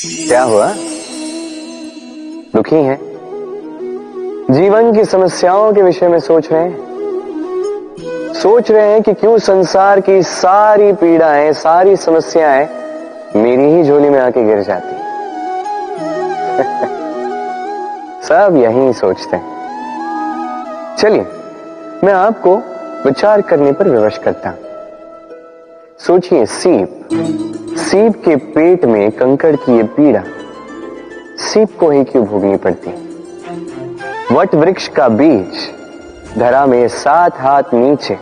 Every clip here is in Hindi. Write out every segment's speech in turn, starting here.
क्या हुआ? दुखी हैं? जीवन की समस्याओं के विषय में सोच रहे हैं? सोच रहे हैं कि क्यों संसार की सारी पीड़ाएं, सारी समस्याएं मेरी ही झोली में आके गिर जाती सब यही सोचते हैं। चलिए मैं आपको विचार करने पर विवश करता हूं। सोचिए, सीप के पेट में कंकड़ की ये पीड़ा सीप को ही क्यों भोगनी पड़ती? वट वृक्ष का बीज धरा में 7 हाथ नीचे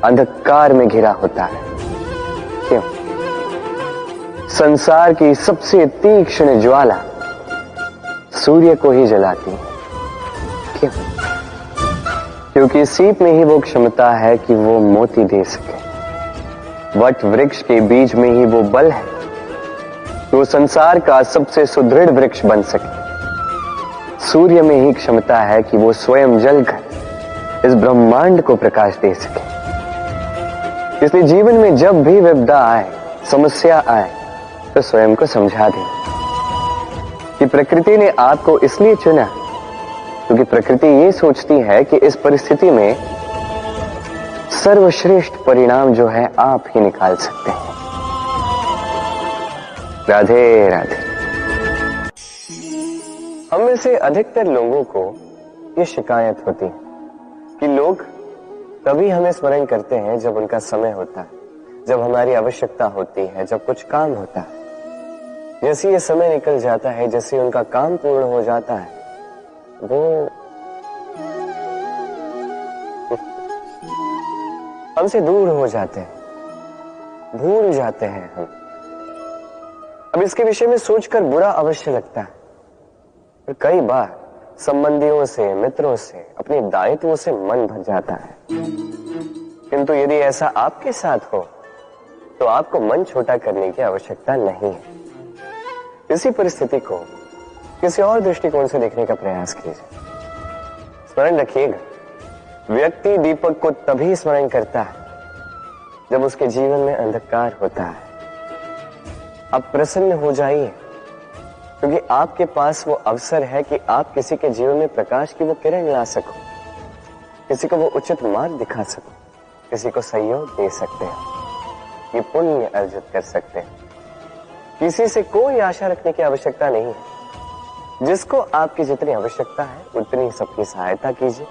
अंधकार में घिरा होता है, क्यों? संसार की सबसे तीक्ष्ण ज्वाला सूर्य को ही जलाती है, क्यों? क्योंकि सीप में ही वो क्षमता है कि वो मोती दे सके। वट वृक्ष के बीज में ही वो बल है कि वो संसार का सबसे सुदृढ़ वृक्ष बन सके। सूर्य में ही क्षमता है कि वो स्वयं जलकर इस ब्रह्मांड को प्रकाश दे सके। इसलिए जीवन में जब भी विपदा आए, समस्या आए, तो स्वयं को समझा दें कि प्रकृति ने आपको इसलिए चुना क्योंकि प्रकृति ये सोचती है कि इस परिस्थिति में सर्वश्रेष्ठ परिणाम जो है आप ही निकाल सकते हैं। राधे राधे। हम में से अधिकतर लोगों को ये शिकायत होती है कि लोग तभी हमें स्मरण करते हैं जब उनका समय होता है, जब हमारी आवश्यकता होती है, जब कुछ काम होता है। जैसे ये समय निकल जाता है, जैसे उनका काम पूर्ण हो जाता है, वो हमसे दूर हो जाते हैं, भूल जाते हैं हम। अब इसके विषय में सोचकर बुरा अवश्य लगता है। और कई बार संबंधियों से, मित्रों से, अपने दायित्वों से मन भर जाता है। किंतु यदि ऐसा आपके साथ हो तो आपको मन छोटा करने की आवश्यकता नहीं है। इसी परिस्थिति को किसी और दृष्टिकोण से देखने का प्रयास कीजिए। स्मरण रखिएगा, व्यक्ति दीपक को तभी स्मरण करता है जब उसके जीवन में अंधकार होता है। आप प्रसन्न हो जाइए, क्योंकि आपके पास वो अवसर है कि आप किसी के जीवन में प्रकाश की वो किरण ला सको, किसी को वो उचित मार्ग दिखा सको, किसी को सहयोग दे सकते हैं, ये पुण्य अर्जित कर सकते हैं। किसी से कोई आशा रखने की आवश्यकता नहीं है। जिसको आपकी जितनी आवश्यकता है उतनी सबकी सहायता कीजिए,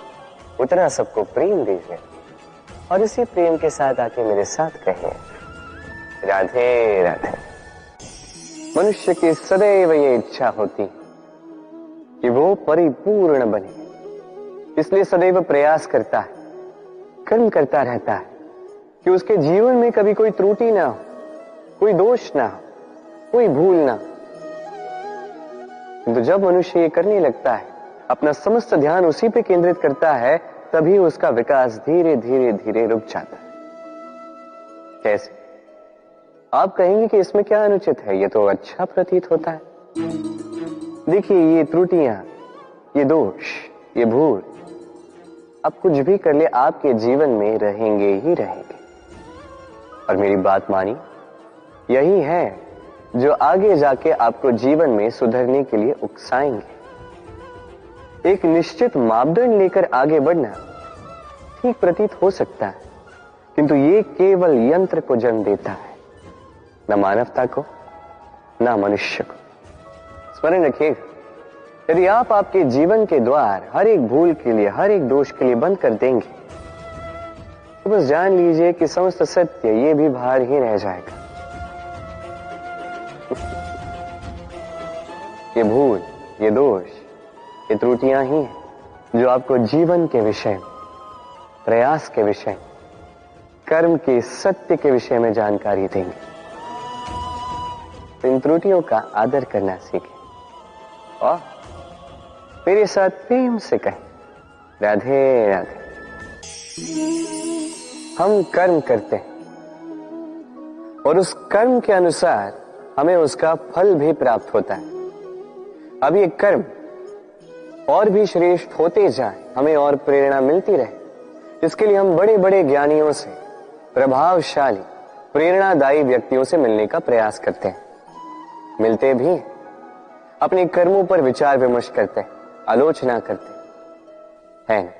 उतना सबको प्रेम दीजिए, और इसी प्रेम के साथ आके मेरे साथ कहिए, राधे राधे। मनुष्य की सदैव ये इच्छा होती कि वो परिपूर्ण बने, इसलिए सदैव प्रयास करता है, कर्म करता रहता है कि उसके जीवन में कभी कोई त्रुटि ना हो, कोई दोष ना हो, कोई भूल ना। तो जब मनुष्य ये करने लगता है, अपना समस्त ध्यान उसी पे केंद्रित करता है, तभी उसका विकास धीरे धीरे धीरे रुक जाता है। कैसे? आप कहेंगे कि इसमें क्या अनुचित है, ये तो अच्छा प्रतीत होता है। देखिए, ये त्रुटियां, ये दोष, ये भूल, अब कुछ भी कर ले आपके जीवन में रहेंगे ही रहेंगे। और मेरी बात मानी, यही है जो आगे जाके आपको जीवन में सुधरने के लिए उकसाएंगे। एक निश्चित मापदंड लेकर आगे बढ़ना ठीक प्रतीत हो सकता है, किंतु ये केवल यंत्र को जन्म देता है, न मानवता को, न मनुष्य को। स्मरण रखिएगा, यदि आप आपके जीवन के द्वार हर एक भूल के लिए, हर एक दोष के लिए बंद कर देंगे, तो बस जान लीजिए कि समस्त सत्य ये भी बाहर ही रह जाएगा। ये भूल, ये दोष, ये त्रुटियां ही हैं जो आपको जीवन के विषय, प्रयास के विषय, कर्म के सत्य के विषय में जानकारी देंगे। इन त्रुटियों का आदर करना सीखें और मेरे साथ प्रेम से कहें, राधे राधे। हम कर्म करते हैं और उस कर्म के अनुसार हमें उसका फल भी प्राप्त होता है। अब ये कर्म और भी श्रेष्ठ होते जाए, हमें और प्रेरणा मिलती रहे, इसके लिए हम बड़े बड़े ज्ञानियों से, प्रभावशाली, प्रेरणादायी व्यक्तियों से मिलने का प्रयास करते हैं। मिलते भी हैं, अपने कर्मों पर विचार विमर्श करते हैं, आलोचना करते हैं,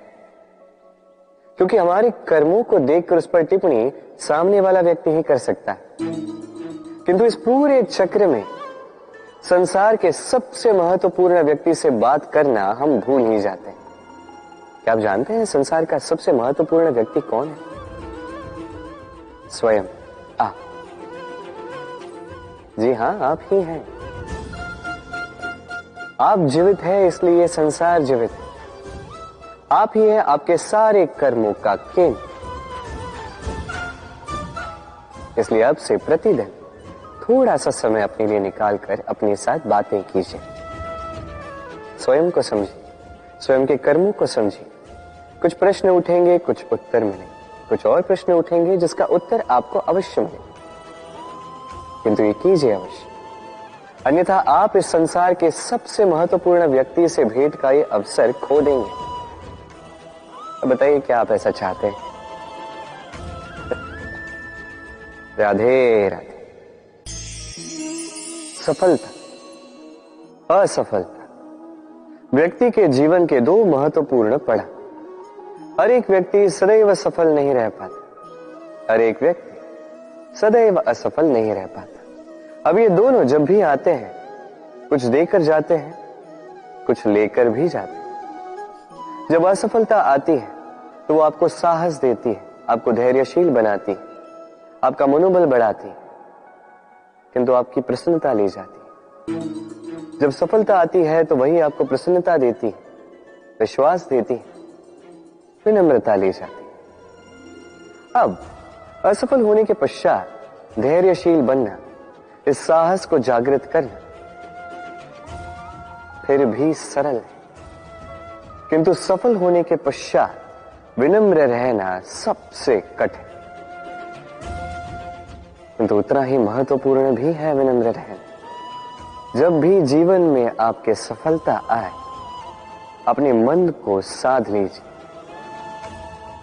क्योंकि हमारे कर्मों को देखकर उस पर टिप्पणी सामने वाला व्यक्ति ही कर सकता है। किंतु इस पूरे चक्र में संसार के सबसे महत्वपूर्ण व्यक्ति से बात करना हम भूल ही जाते हैं। क्या आप जानते हैं संसार का सबसे महत्वपूर्ण व्यक्ति कौन है? स्वयं आप। जी हां, आप ही हैं। आप जीवित हैं, इसलिए संसार जीवित है। आप ही हैं आपके सारे कर्मों का केंद्र। इसलिए अब से प्रतिदिन थोड़ा सा समय अपने लिए निकालकर अपने साथ बातें कीजिए। स्वयं को समझिए, स्वयं के कर्मों को समझिए। कुछ प्रश्न उठेंगे, कुछ उत्तर मिलेंगे, कुछ और प्रश्न उठेंगे जिसका उत्तर आपको अवश्य मिलेगा, किंतु ये कीजिए अवश्य, अन्यथा आप इस संसार के सबसे महत्वपूर्ण व्यक्ति से भेंट का ये अवसर खो देंगे। अब बताइए, क्या आप ऐसा चाहते हैं? राधे राधे। सफलता, असफलता व्यक्ति के जीवन के दो महत्वपूर्ण पड़ाव। हर एक व्यक्ति सदैव सफल नहीं रह पाता, हर एक व्यक्ति सदैव असफल नहीं रह पाता। अब ये दोनों जब भी आते हैं, कुछ देकर जाते हैं, कुछ लेकर भी जाते हैं। जब असफलता आती है तो वो आपको साहस देती है, आपको धैर्यशील बनाती है, आपका मनोबल बढ़ाती है, किंतु आपकी प्रसन्नता ले जाती है। जब सफलता आती है तो वही आपको प्रसन्नता देती है, विश्वास देती है, विनम्रता ले जाती है। अब असफल होने के पश्चात धैर्यशील बनना, इस साहस को जागृत करना फिर भी सरल है, किंतु सफल होने के पश्चात विनम्र रहना सबसे कठिन, किंतु उतना ही महत्वपूर्ण भी है विनम्र रहना। जब भी जीवन में आपके सफलता आए, अपने मन को साध लीजिए,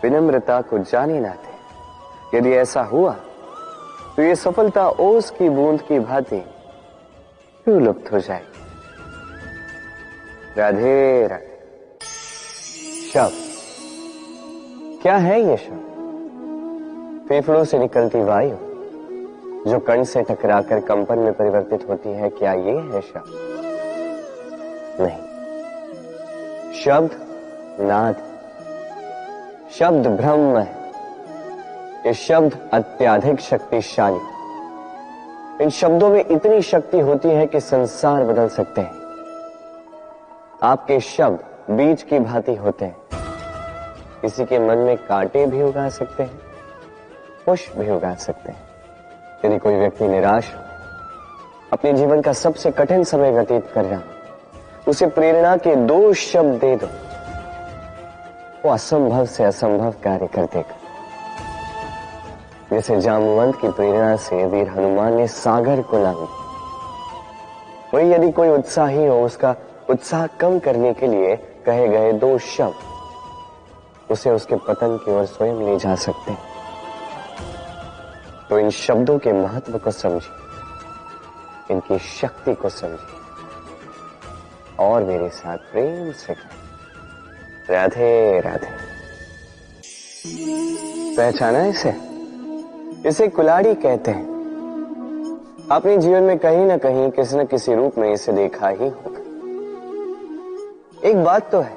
विनम्रता को जाने ना दें। यदि ऐसा हुआ तो ये सफलता ओस की बूंद की भांति क्यों लुप्त हो जाएगी। राधे राधे। शब्द क्या है? ये शब्द फेफड़ों से निकलती वायु जो कण से टकराकर कंपन में परिवर्तित होती है, क्या ये है शब्द? नहीं। शब्द नाद, शब्द ब्रह्म है। ये शब्द अत्यधिक शक्तिशाली। इन शब्दों में इतनी शक्ति होती है कि संसार बदल सकते हैं। आपके शब्द बीज की भांति होते हैं, किसी के मन में कांटे भी उगा सकते हैं, पुष्प भी उगा सकते हैं। यदि कोई व्यक्ति निराश हो, अपने जीवन का सबसे कठिन समय व्यतीत कर रहा हो, उसे प्रेरणा के दो शब्द दे दो, वो असंभव से असंभव कार्य कर देगा। जैसे जामवंत की प्रेरणा से वीर हनुमान ने सागर को लांघा, वही यदि कोई उत्साही हो, उसका उत्साह कम करने के लिए कहे गए दो शब्द उसे उसके पतन की ओर स्वयं ले जा सकते हैं। तो इन शब्दों के महत्व को समझिए, इनकी शक्ति को समझिए और मेरे साथ प्रेम से कहें राधे राधे। पहचाना इसे? इसे कुल्हाड़ी कहते हैं। आपने जीवन में कहीं ना कहीं किसी न किसी रूप में इसे देखा ही होगा। एक बात तो है,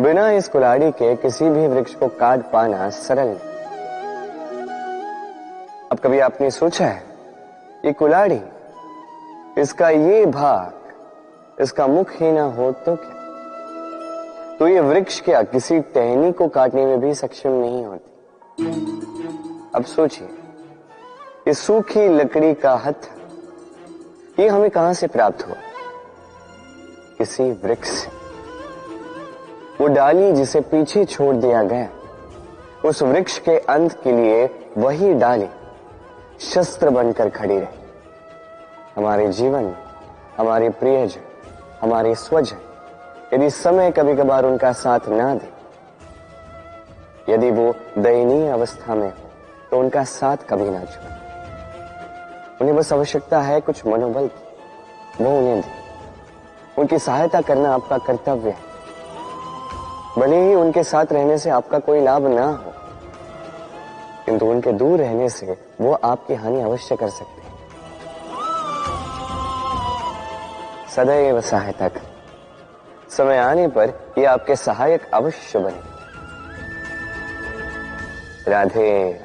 बिना इस कुल्हाड़ी के किसी भी वृक्ष को काट पाना सरल नहीं। अब कभी आपने सोचा है, ये कुल्हाड़ी, इसका ये भाग, इसका मुख ही ना हो तो क्या? तो ये वृक्ष क्या किसी टहनी को काटने में भी सक्षम नहीं होती? अब सोचिए, ये सूखी लकड़ी का हत्था, ये हमें कहां से प्राप्त हुआ? किसी वृक्ष से। वो डाली जिसे पीछे छोड़ दिया गया, उस वृक्ष के अंत के लिए वही डाली शस्त्र बनकर खड़ी रही। हमारे जीवन में हमारे प्रियजन, हमारे स्वजन, यदि समय कभी कभार उनका साथ ना दे, यदि वो दयनीय अवस्था में हो, तो उनका साथ कभी ना छोड़े। उन्हें बस आवश्यकता है कुछ मनोबल की, वो उन्हें दे। उनकी सहायता करना आपका कर्तव्य है, भले ही उनके साथ रहने से आपका कोई लाभ ना हो, किंतु उनके दूर रहने से वो आपकी हानि अवश्य कर सकते हैं। सदैव सहायता कर, समय आने पर ये आपके सहायक अवश्य बने। राधे राधे।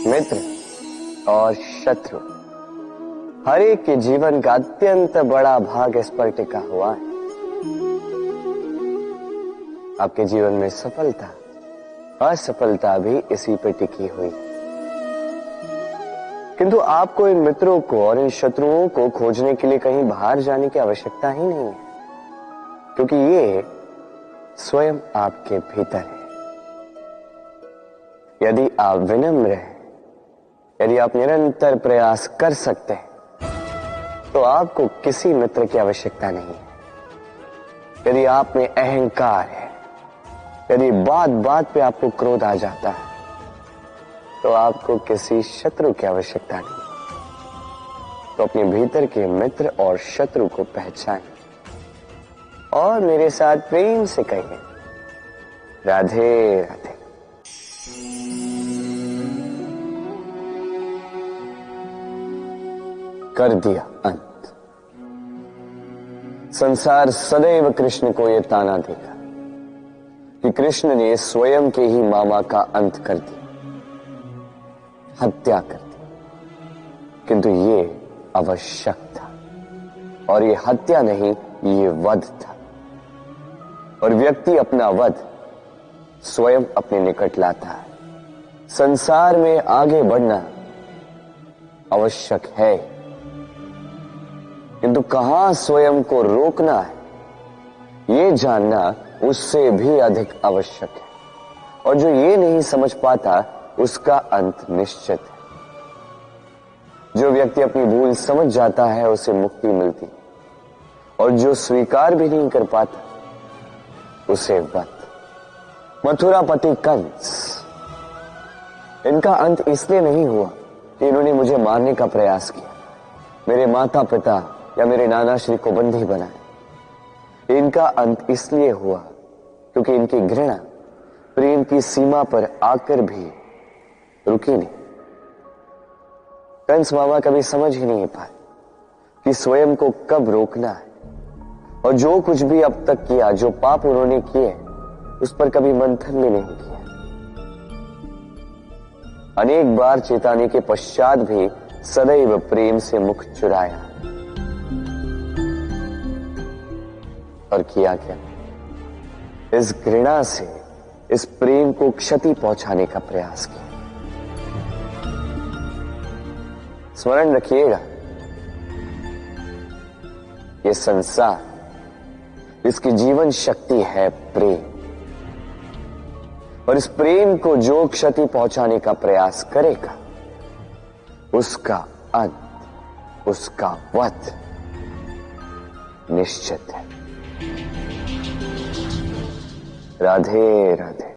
मित्र और शत्रु, हर एक के जीवन का अत्यंत बड़ा भाग इस पर टिका हुआ है। आपके जीवन में सफलता असफलता भी इसी पर टिकी हुई, किंतु आपको इन मित्रों को और इन शत्रुओं को खोजने के लिए कहीं बाहर जाने की आवश्यकता ही नहीं है, क्योंकि ये स्वयं आपके भीतर है। यदि आप विनम्र हैं, यदि आप निरंतर प्रयास कर सकते हैं, तो आपको किसी मित्र की आवश्यकता नहीं है। यदि आप में अहंकार है, यदि बात बात पे आपको क्रोध आ जाता है, तो आपको किसी शत्रु की आवश्यकता नहीं। तो अपने भीतर के मित्र और शत्रु को पहचानें और मेरे साथ प्रेम से कहिए, राधे राधे। कर दिया अंत। संसार सदैव कृष्ण को यह ताना देगा कि कृष्ण ने स्वयं के ही मामा का अंत कर दिया, हत्या कर दी, किंतु ये आवश्यक था, और ये हत्या नहीं, ये वध था। और व्यक्ति अपना वध स्वयं अपने निकट लाता है। संसार में आगे बढ़ना आवश्यक है, किंतु कहां स्वयं को रोकना है, ये जानना उससे भी अधिक आवश्यक है। और जो ये नहीं समझ पाता, उसका अंत निश्चित है। जो व्यक्ति अपनी भूल समझ जाता है, उसे मुक्ति मिलती, और जो स्वीकार भी नहीं कर पाता, उसे वध। मथुरापति कंस, इनका अंत इसलिए नहीं हुआ कि इन्होंने मुझे मारने का प्रयास किया, मेरे माता पिता या मेरे नाना श्री को बंदी बनाए। इनका अंत इसलिए हुआ क्योंकि इनकी घृणा प्रेम की सीमा पर आकर भी रुकी नहीं। कंस मामा कभी समझ ही नहीं पाए कि स्वयं को कब रोकना है, और जो कुछ भी अब तक किया, जो पाप उन्होंने किए, उस पर कभी मंथन भी नहीं किया। अनेक बार चेताने के पश्चात भी सदैव प्रेम से मुख चुराया। और किया क्या? इस घृणा से इस प्रेम को क्षति पहुंचाने का प्रयास किया। स्मरण रखिएगा, ये संसार, इसकी जीवन शक्ति है प्रेम, और इस प्रेम को जो क्षति पहुंचाने का प्रयास करेगा, उसका अंत, उसका वध निश्चित है। राधे राधे।